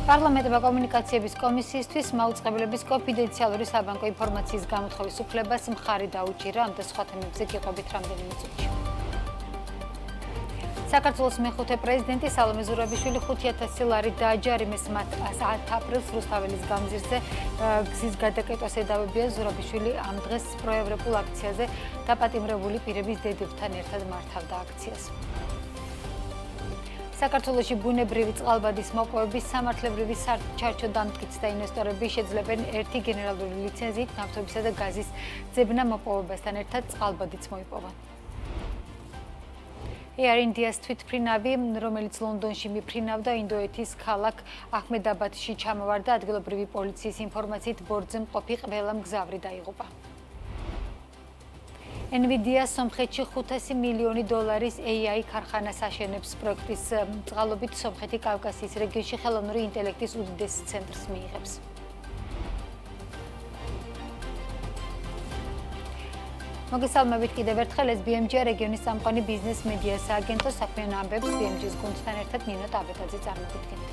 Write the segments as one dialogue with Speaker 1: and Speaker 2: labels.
Speaker 1: პარლამენტმა კომუნიკაციების კომისიისთვის მაუწყებლობის კონფიდენციალური საბანკო ინფორმაციის გამოთხოვის უფლებას მხარი დაუჭირა, ამ და სხვა თემებზე გიყვებით რამდენიმე წუთში. საქართველოს მეხუთე პრეზიდენტი სალომე ზურაბიშვილი 5,000 ლარი დააჯარიმეს მათ 10 აპრილს რუსთაველის გამზირზე გზის გადაკეტვას ედავებია. ზურაბიშვილი ამ დღეს პროევროპულ აქციაზე დაპატიმრებული პირების დედებთან ერთად მართავდა აქციას. საქართველოში ბუნებრივი წყალბადის მოპოვების სამართლებრივი საჩარჩო დამტკიცდა და ინვესტორები შეძლებენ ერთი გენერალური ლიცენზიით ნავთობისა და გაზის ძებნა მოპოვებასთან ერთად წყალბადიც მოიპოვონ. Air India's თვითმფრინავი, რომელიც ლონდონში მიფრინავდა ინდოეთის ქალაქ აჰმედაბადში ჩამოვარდა, ადგილობრივი პოლიციის ინფორმაციით ბორტზე მყოფი ყველა მგზავრი დაიღუპა. NVIDIA სომხეთში $500 მილიონი AI ქარხანას აშენებს. პროექტის წყალობით სომხეთი კავკასიის რეგიონში ხელოვნური ინტელექტის უდიდეს ცენტრს მიიღებს. მოგესალმებით კიდევ ერთხელ, ეს BMG რეგიონის წამყვანი ბიზნეს მედია სააგენტო საქმიან ამბებს BMG-ს გუნდთან ერთად ნინო ტაბეტაძე წარმოგიდგენთ.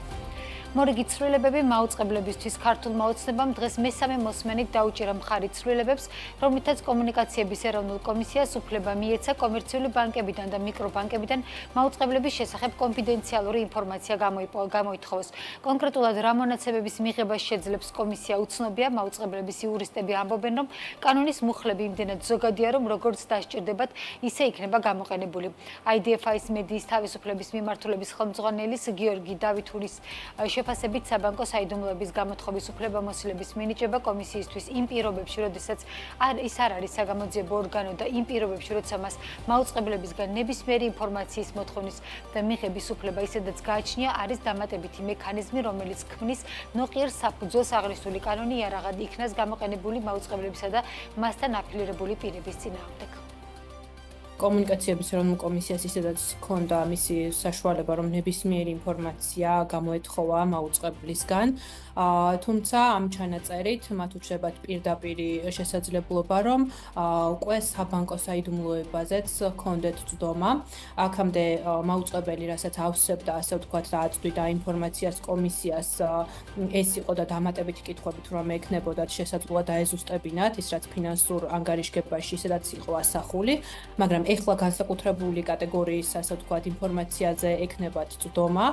Speaker 1: მორიგი ცვლილებები მაუწყებლებისთვის ქართულმა ოცნებამ დღეს მესამე მოსმენით დაუჭირა მხარი ცვლილებებს, რომლითაც კომუნიკაციების ეროვნულ კომისიას უფლება მიეცა კომერციული ბანკებიდან და მიკრობანკებიდან მაუწყებლების შესახებ კონფიდენციალური ინფორმაცია გამოითხოვოს. კონკრეტულად რა მონაცემების მიღებას შეძლებს კომისია უცნობია, მაუწყებლების იურისტები ამბობენ, რომ კანონის მუხლები იმდენად ზოგადია, რომ როგორც დასჭირდებათ, ისე იქნება გამოყენებული. IDFI-ის მედიის თავისუფლების მიმართულების ხელმძღვანელის გიორგი დავითურის შეფასებით საბანკო საიდუმლოების გამოთხოვის უფლებამოსილების მინიჭება კომისიისთვის იმ პირობებში, როდესაც ის არ არის საგამოძიებო ორგანო და იმ პირობებში, როცა მას მაუწყებლებისგან ნებისმიერი ინფორმაციის მოთხოვნის და მიღების უფლება ისედაც გააჩნია, არის დამატებითი მექანიზმი, რომელიც ქმნის ნოყიერ საფუძველს აღნიშნული კანონი იარაღად იქნას გამოყენებული მაუწყებლებისა და მასთან აფილირებული პირების წინააღმდეგ.
Speaker 2: კომუნიკაციების ეროვნულ კომისიას ისედაც ჰქონდა მისი საშუალება, რომ ნებისმიერი ინფორმაცია გამოეთხოვა მაუწყებლისგან, თუმცა ამ ჩანაწერით მათ უჩნდებათ პირდაპირი შესაძლებლობა, რომ უკვე საბანკო საიდუმლოებაზეც ჰქონდეთ წვდომა. აქამდე მაუწყებელი, რასაც ავსებდა, ასე ვთქვათ, და აწვდიდა ინფორმაციას კომისიას, ეს იყო და დამატებითი კითხვებით, რომ ექნებოდათ შესაძლოა დაეზუსტებინათ ის, რაც ფინანსურ ანგარიშგებაში ისედაც იყო ასახული, მაგრამ ეხლა განსაკუთრებული კატეგორიის, ასე ვთქვათ, ინფორმაციაზე ექნებათ წვდომა,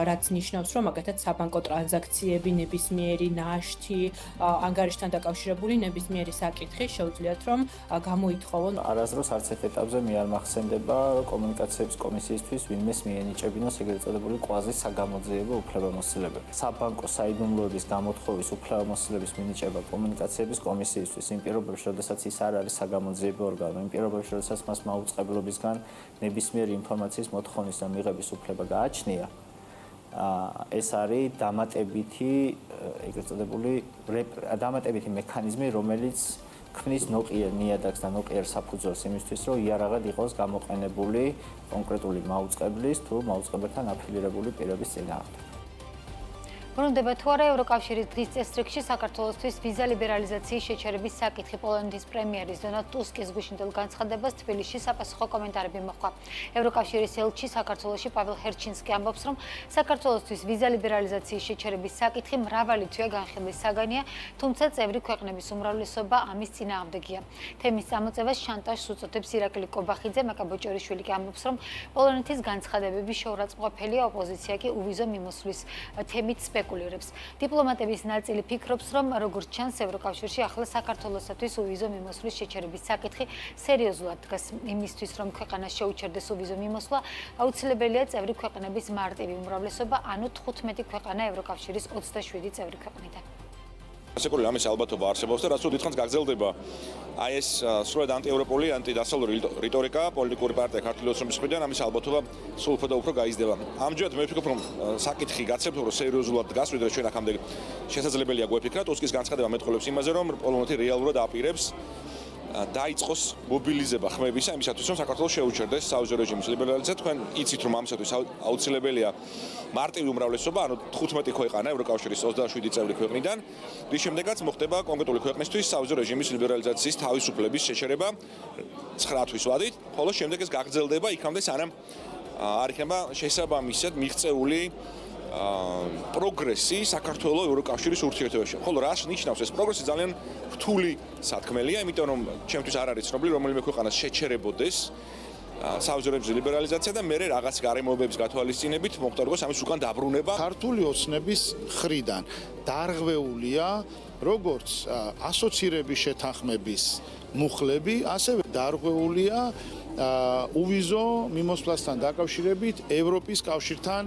Speaker 2: რაც ნიშნავს, რომ მაგათაც საბანკო ტრანზაქციები, ნებისმიერი ნაშთი, ანგარიშთან დაკავშირებული ნებისმიერი საკითხი შეუძლიათ, რომ გამოითხოვონ.
Speaker 3: არასდროს არც ერთ ეტაპზე მე არ მახსენდება კომუნიკაციების კომისიისთვის ვინმეს მიენიჭებინოს ეგრეთ წოდებული კვაზი საგამოძიებო უფლებამოსილებები. საბანკო საიდუმლოების გამოთხოვის უფლებამოსილების მინიჭება კომუნიკაციების კომისიისთვის იმ პირობებში, როდესაც ის არ არის საგამოძიებო ორგანო, იმ პირობებში, როდესაც მას მაუწყებლობისგან ნებისმიერი ინფორმაციის მოთხოვნის და მიღების უფლება გააჩნია. ეს არის დამატებითი, ეგრეთ წოდებული დამატებითი მექანიზმი, რომელიც ქმნის ნოყიერ ნიადაგს და ნოყიერ საფუძველს იმისთვის, რომ იარაღად იყოს გამოყენებული კონკრეტული მაუწყებლის თუ მაუწყებელთან აფილირებული პირების წინააღმდეგ.
Speaker 1: ბრუნდება თუ არა ევროკავშირის დღის წესრიგში საქართველოსთვის ვიზა ლიბერალიზაციის შეჩერების საკითხი. პოლონეთის პრემიერის დონალდ ტუსკის გუშინდელ განცხადებას თბილისში საპასუხო კომენტარები მოჰყვა. ევროკავშირის ელჩი საქართველოში პაվել ჰერჩინსკი ამბობს, რომ საქართველოსთვის ვიზა ლიბერალიზაციის შეჩერების საკითხი მრავალი თვეა განხილვის საგანია, თუმცა წევრი ქვეყნების უმრავლესობა ამის წინააღმდეგია. თემის წამოწევას შანტაჟს უწოდებს ირაკლი კობახიძე. მაკაბოჭორიშვილი ამბობს, რომ პოლონეთის განცხადებები შეურაცხმყოფელია, ოპოზიცია კი უვიზო მიმოსვლის თემით დიპლომატების ნაწილი ფიქრობს, რომ როგორც ჩანს ევროკავშირში ახლა საქართველოსთვის უვიზო მიმოსვლის შეჩერების საკითხი სერიოზულად დგას. იმისთვის, რომ ქვეყანას შეუჩერდეს უვიზო მიმოსვლა, აუცილებელია წევრი ქვეყნების მარტივი უმრავლესობა, ანუ 15 ქვეყანა ევროკავშირის 27 წევრი ქვეყნიდან.
Speaker 4: სეკულის ამის ალბათობა არსებობს და რაც უდიდხანს გაგრძელდება აი ეს სრულად ანტიევროპული, ანტიდასავლური რიტორიკა პოლიტიკური პარტია ქართული ოცნების მხრიდან ამის ალბათობა სულ უფრო და უფრო გაიზრდება. ამჯერად მე ვფიქრობ, რომ საკითხი გაცემა რომ სერიოზულად დგას, ვიდრე ჩვენ აქამდე შესაძლებელია გვეფიქრათ. ტუსკის განცხადება მეტყოლებს იმაზე, რომ პოლონეთი რეალურად აპირებს დაიწყოს მობილიზება ხმებისა იმისათვის, რომ საქართველოს შეუჩერდეს საუზო რეჟიმის ლიბერალიზაცია. თქვენ იცით, რომ ამისათვის აუცილებელია მარტივი უმრავლესობა, ანუ 15 ქვეყანა ევროკავშირის 27 წევრი ქვეყნიდან, რის შემდეგაც მოხდება კონკრეტული ქვეყნისთვის საუზო რეჟიმის ლიბერალიზაციის თავისუფლების შეჩერება 9 თვის ვადით, ხოლო შემდეგ ეს გაგრძელდება იქამდე, სანამ არ იქნება შესაბამისად მიღწეული პროგრესი საქართველოს ევროკავშირის ურთიერთობებში. ხოლო რას ნიშნავს ეს პროგრესი? ძალიან რთული სათქმელია, იმიტომ რომ ჩემთვის არ არის ცნობილი რომელიმე ქვეყანას შეჩერებოდეს საუზრების ლიბერალიზაცია და მე რაღაც გარემოებების გათვალისწინებით მოხდარგოს ამის უკან დაბრუნება.
Speaker 5: ქართული ოცნების ხრიდან დარღვეულია როგორც ასოცირების შეთანხმების მუხლები, ასევე დარღვეულია უვიზო მიმოსვლასთან დაკავშირებით ევროპის კავშირთან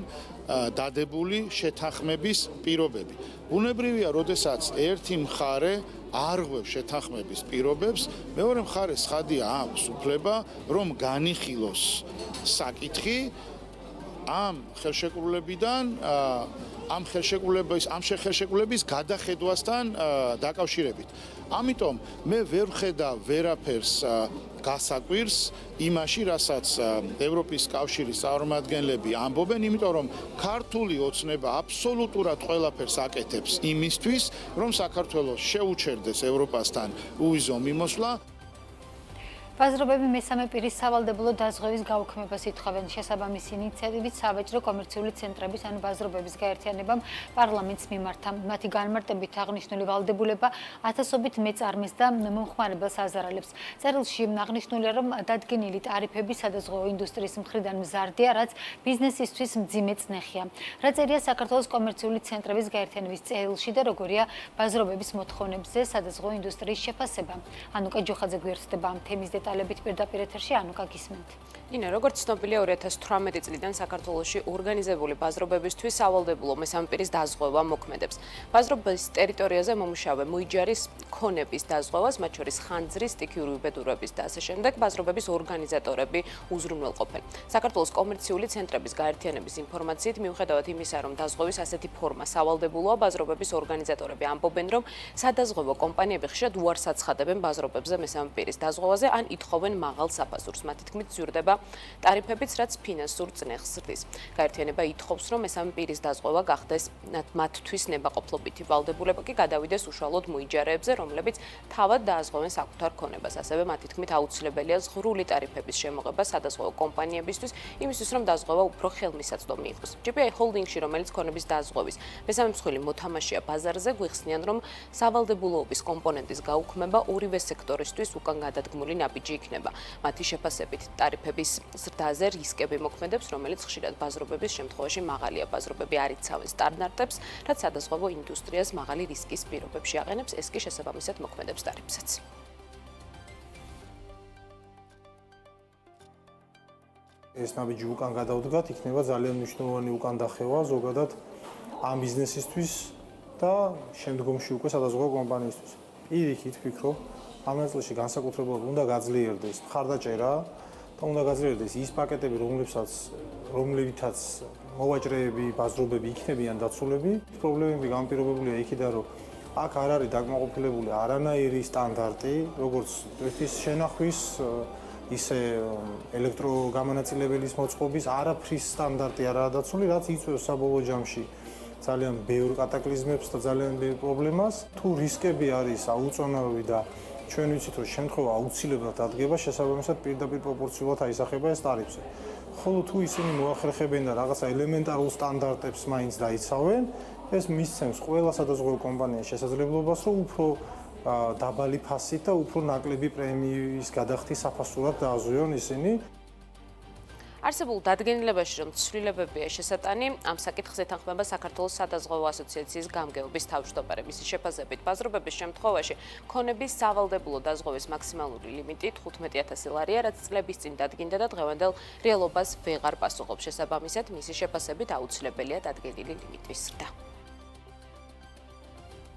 Speaker 5: დადებული შეთანხმების პირობები. ბუნებრივია, როდესაც ერთი მხარე არღვევს შეთანხმების პირობებს, მეორე მხარეს ხადია აქვს უფლება, რომ განიხილოს საკითხი ამ ხელშეკრულებიდან, ამ ხელშეკრულების გადახედვასთან დაკავშირებით. ამიტომ მე ვერ ვხედავ ვერაფერს გასაკვირს იმაში, რასაც ევროპის კავშირის წარმომადგენლები ამბობენ, იმიტომ რომ ქართული ოცნება აბსოლუტურად ყველაფერს აკეთებს იმისთვის, რომ საქართველოს შეუჩერდეს ევროპასთან უვიზო მიმოსვლა.
Speaker 1: ბაზრობები მესამე პირის სავალდებულო დაზღვევის გაუქმებას ითხოვენ. შესაბამისი ინიციატივით სავაჭრო კომერციული ცენტრების ანუ ბაზრობების გაერთიანებამ პარლამენტს მიმართა. მათი განმარტებით აღნიშნული ვალდებულება ათასობით მეწარმეს და მომხმარებელს აზარალებს. წერილში აღნიშნულია, რომ დადგენილი ტარიფები სადაზღვევო ინდუსტრიის მხრიდან მზარდია, რაც ბიზნესისთვის მძიმე წნეხია. რა წერია საქართველოს კომერციული ცენტრების გაერთიანების წერილში და როგორია ბაზრობების მოთხოვნებზე სადაზღვევო ინდუსტრიის შეფასება. ანუკა ჯოხაძე გვერდდება ამ თემის დეტალებით პირდაპირ ეთერში. ანუკა, გისმენთ.
Speaker 6: ნინო, როგორც ცნობილია 2018 წლიდან საქართველოში ორგანიზებული ბაზრობებისთვის სავალდებულო მესამე პირის დაზღვევა მოქმედებს. ბაზრობის ტერიტორიაზე მომუშავე მუიჯარის ქონების დაზღვევას, მათ შორის ხანძრის, სტიქიური უბედურების და ასე შემდეგ ბაზრობების ორგანიზატორები უზრუნველყოფენ. საქართველოს კომერციული ცენტრების გაერთიანების ინფორმაციით, მიუხედავად იმისა, რომ დაზღვევის ასეთი ფორმა სავალდებულოა, ბაზრობების ორგანიზატორები ამბობენ, რომ სადაზღვევო კომპანიები ხშირად უარს აცხადებენ ბაზრობებზე მესამე პირის დაზღვევაზე ან ითხოვენ მაღალ საფასურს. მათი თქმით, ზრდება ტარიფებიც, რაც ფინანსურ წნეხს ზრდის. გაერთიანება ითხოვს, რომ მესამე პირის დაზღვევა გახდეს მათთვის ნებაყოფლობითი ვალდებულება კი გადავიდეს უშუალოდ მუიჯარეებზე, რომლებიც თავად დააზღვევენ საკუთარ ქონებას. ასევე მათი თქმით, აუცილებელია ზღვრული ტარიფების შემოღება სადაზღვევო კომპანიებისთვის, იმისთვის, რომ დაზღვევა უფრო ხელმისაწვდომი იყოს. GPI Holding-ში, რომელიც ქონების დაზღვევის მესამე მსხვილი მოთამაშეა ბაზარზე, გვიხსნიან, რომ სავალდებულოების კომპონენტის გაუქმება ორივე სექტორისთვის უკან გადადგმული ნაბიჯი იქნება. მათი შეფასებით ტარიფების ზრდაზე რისკები მოქმედებს, რომელიც ხშირად ბაზრობების შემთხვევაში მაღალია. ბაზრობები არ იცავენ სტანდარტებს, რაც სადაზღვევო ინდუსტრიას მაღალი რისკის პირობებში აყენებს, ეს კი შესაბამისად მოქმედებს ტარიფსაც.
Speaker 7: ეს ნაბიჯი უკან გადავდგათ, იქნება ძალიან მნიშვნელოვანი უკან დახევა ზოგადად ამ ბიზნესისთვის და შემდგომში უკვე სადაზღვევო კომპანიისთვის. პირიქით ვფიქრობ, ამ ნაწილში განსაკუთრებულად უნდა გაძლიერდეს მხარდაჭერა და უნდა გაძლიერდეს ის პაკეტები, რომლებითაც მოვაჭრეები, ბაზრობები იქნებიან დაცულები. პრობლემები განპირობებულია იქიდან, რომ აქ არ არის დაკმაყოფილებული არანაირი სტანდარტი, როგორც ტვირთის შენახვის, ისე ელექტროგამონაწილებელის მოწყობის არაფრის სტანდარტი არაა დაცული, რაც იწვევს საბოლოო ჯამში ძალიან ბევრ კატაკლიზმებს და ძალიან ბევრ პრობლემას. თუ რისკები არის აუწონავი და ჩვენ ვიცით, რომ შემთხვევა აუცილებლად დადგება, შესაბამისად პირდაპირ პროპორციულად აისახება ეს ტარიფზე. ხოლო თუ ისინი მოახერხებენ და რაღაცა ელემენტარულ სტანდარტებს მაინც დაიცავენ, ეს მისცემს ყველა სადაზღვევო კომპანიას შესაძლებლობას, რომ უფრო დაბალი ფასით და უფრო ნაკლები პრემიის გადახდის საფასურად დააზღვიონ ისინი.
Speaker 6: არსებულ დადგენილებაში, რომ ცვლილებებია შესატანი, ამ საკითხს ეთანხმება საქართველოს სადაზღვევო ასოციაციის გამგეობის თავმჯდომარე. მისი შეფასებით, ბაზრობების შემთხვევაში ქონების სავალდებულო დაზღვევის მაქსიმალური ლიმიტი 15,000 ლარია, რაც წლების წინ დადგინდა და დღევანდელ რეალობას ვეღარ პასუხობს. შესაბამისად, მისი შეფასებით აუცილებელია დადგენილი ლიმიტის ზრდა.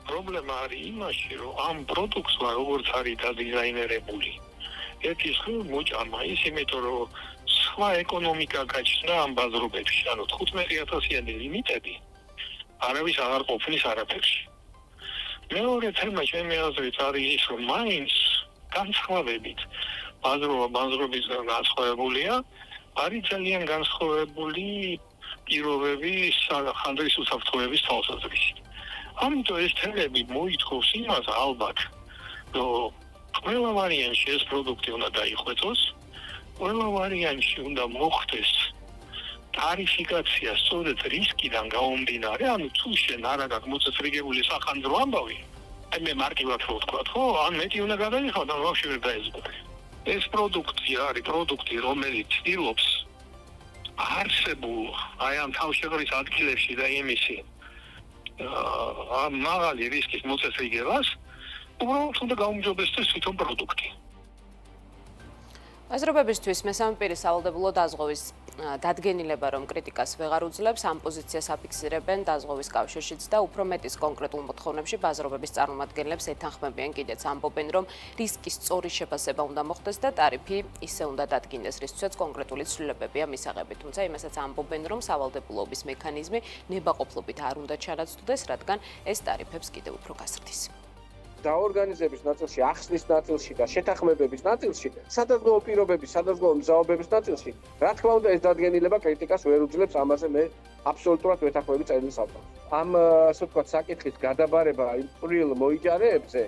Speaker 8: პრობლემა არის იმაში, რომ ამ პროდუქტს როგორც არის დადიზაინერებული, ერთის მოჭამა ის იმიტომ, რომ სხვა ეკონომიკა გაჩნდა ამ ბაზრობებში, ანუ 15,000-იანი ლიმიტები არავის აღარ ყოფნის არაფერში. მეორე თემა ჩემი აზრით არის ის, რომ მაინც განსხვავებით ბაზრობის განსხვავებულია, არის ძალიან განსხვავებული პირობები ხანძრის უსაფრთხოების თვალსაზრისით. ამიტომ ეს თემები მოითხოვს იმას ალბათ, რომ ყველა ვარიანტში ეს პროდუქტი უნდა დაიხვეწოს, ყველა ვარიანტში უნდა მოხდეს ტარიფიკაცია სწორედ რისკიდან გამომდინარე, ანუ თუ შენ არ აქვს მოწესრიგებული სახანძრო ამბავი, აი მე მარტივად რო ვთქვა, ხო, ან მეტი უნდა გადაიხავ და ვაფშე ვერ დაეზღუდე. ეს პროდუქტი არის პროდუქტი, რომელიც ცდილობს არსებულ აი ამ თავშეყრის ადგილებში და იმისი მაღალი რისკის მოწესრიგებას, უბრალოდ უნდა გაუმჯობესდეს თვითონ პროდუქტი.
Speaker 6: ბაზრობებისთვის მესამე პირის სავალდებულო დაზღვევის დადგენილება, რომ კრიტიკას ვეღარ უძლებს, ამ პოზიციას აფიქსირებენ დაზღვევის კავშირშიც და უფრო მეტის კონკრეტულ მოთხოვნებში ბაზრობების წარმომადგენლებს ეთანხმებიან კიდეც ამბობენ, რომ რისკის სწორი შეფასება უნდა მოხდეს და ტარიფი ისე უნდა დადგინდეს, რისთვისაც კონკრეტული ცვლილებებია მისაღები. თუმცა იმასაც ამბობენ, რომ სავალდებულობის მექანიზმი ნებაყოფლობით არ უნდა ჩანაცვლდეს, რადგან ეს ტარიფებს კიდევ უფრო გაზრდის.
Speaker 9: დაორგანიზების ნაწილში, ახსნის ნაწილში და შეთანხმებების ნაწილში, სადაზღვევო პირობების, სადაზღვევო მზაობების ნაწილში, რა თქმა უნდა, ეს დადგენილება კრიტიკას ვერ უძლებს, ამაზე მე აბსოლუტურად ვეთანხმები წერილს ავტორს. ამ ასე ვთქვათ, საკითხის გადაბარება იმ წვრილ მოიჯარეებზე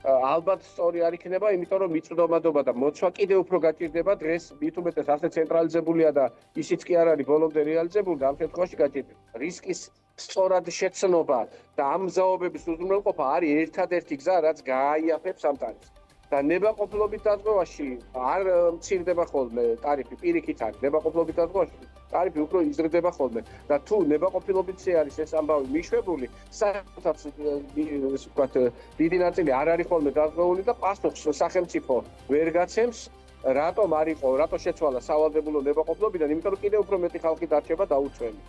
Speaker 9: ალბათ სწორი არ იქნება, იმიტომ რომ მიწვდომადობა და მოცვა კიდევ უფრო გაჭირდება დღეს, მით უმეტეს ასე ცენტრალიზებულია და ისიც კი არ არის ბოლომდე რეალიზებული და ამ შემთხვევაში გაჭირდება. რისკის სწორად შეცნობა და ამ მზაობების უზრუნველყოფა არის ერთადერთი გზა, რაც გააიაფებს ამ ტარიფს. და ნებაყოფლობით დაზღვევაში არ მცირდება ხოლმე ტარიფი, პირიქით არის. ნებაყოფლობით დაზღვევაში ტარიფი უფრო იზრდება ხოლმე და თუ ნებაყოფლობითზე არის ეს ამბავი მიშვებული, საერთოდ ვთქვათ, დიდი ნაწილი არ არის ხოლმე დაზღვეული და პასუხს სახელმწიფო ვერ გაცემს, რატომ არ იყო, რატო შეცვალა სავალდებულო ნებაყოფლობიდან, იმიტომ რომ კიდევ უფრო მეტი ხალხი დარჩება დაუცველი.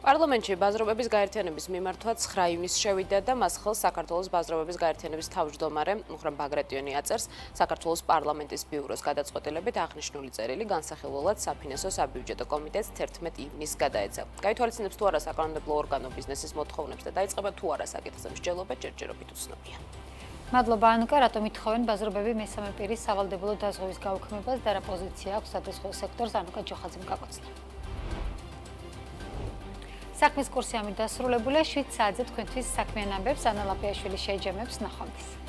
Speaker 6: პარლამენტში ბაზრობების გაერთიანების მიმართვა 9 ივნისს შევიდა და მას ხელს საქართველოს ბაზრობების გაერთიანების თავმჯდომარე მუხრან ბაგრატიონი აწერს. საქართველოს პარლამენტის ბიუროს გადაწყვეტილებით აღნიშნული წერილი განსახილველად საფინანსო საბიუჯეტო კომიტეტს 11 ივნისს გადაეცა. გაითვალისწინებს თუ არა საკანონმდებლო ორგანო ბიზნესის მოთხოვნებს და დაიწყება თუ არა საკითხზე მსჯელობა ჯერჯერობით უცნობია.
Speaker 1: მადლობა ანუკა, რატომ ითხოვენ ბაზრობები მესამე პირის სავალდებულო დაზღვევის გაუქმებას და რა პოზიცია აქვს სადაზღვევო სექტორს, ანუკა ჯოხაძემ გაკოცნა. საქმის კურსი ამით დასრულებულია. 7 საათზე თქვენთვის საქმიან ამბებს ანა ლაპიაშვილი შეიჯამებს. ნახვამდის.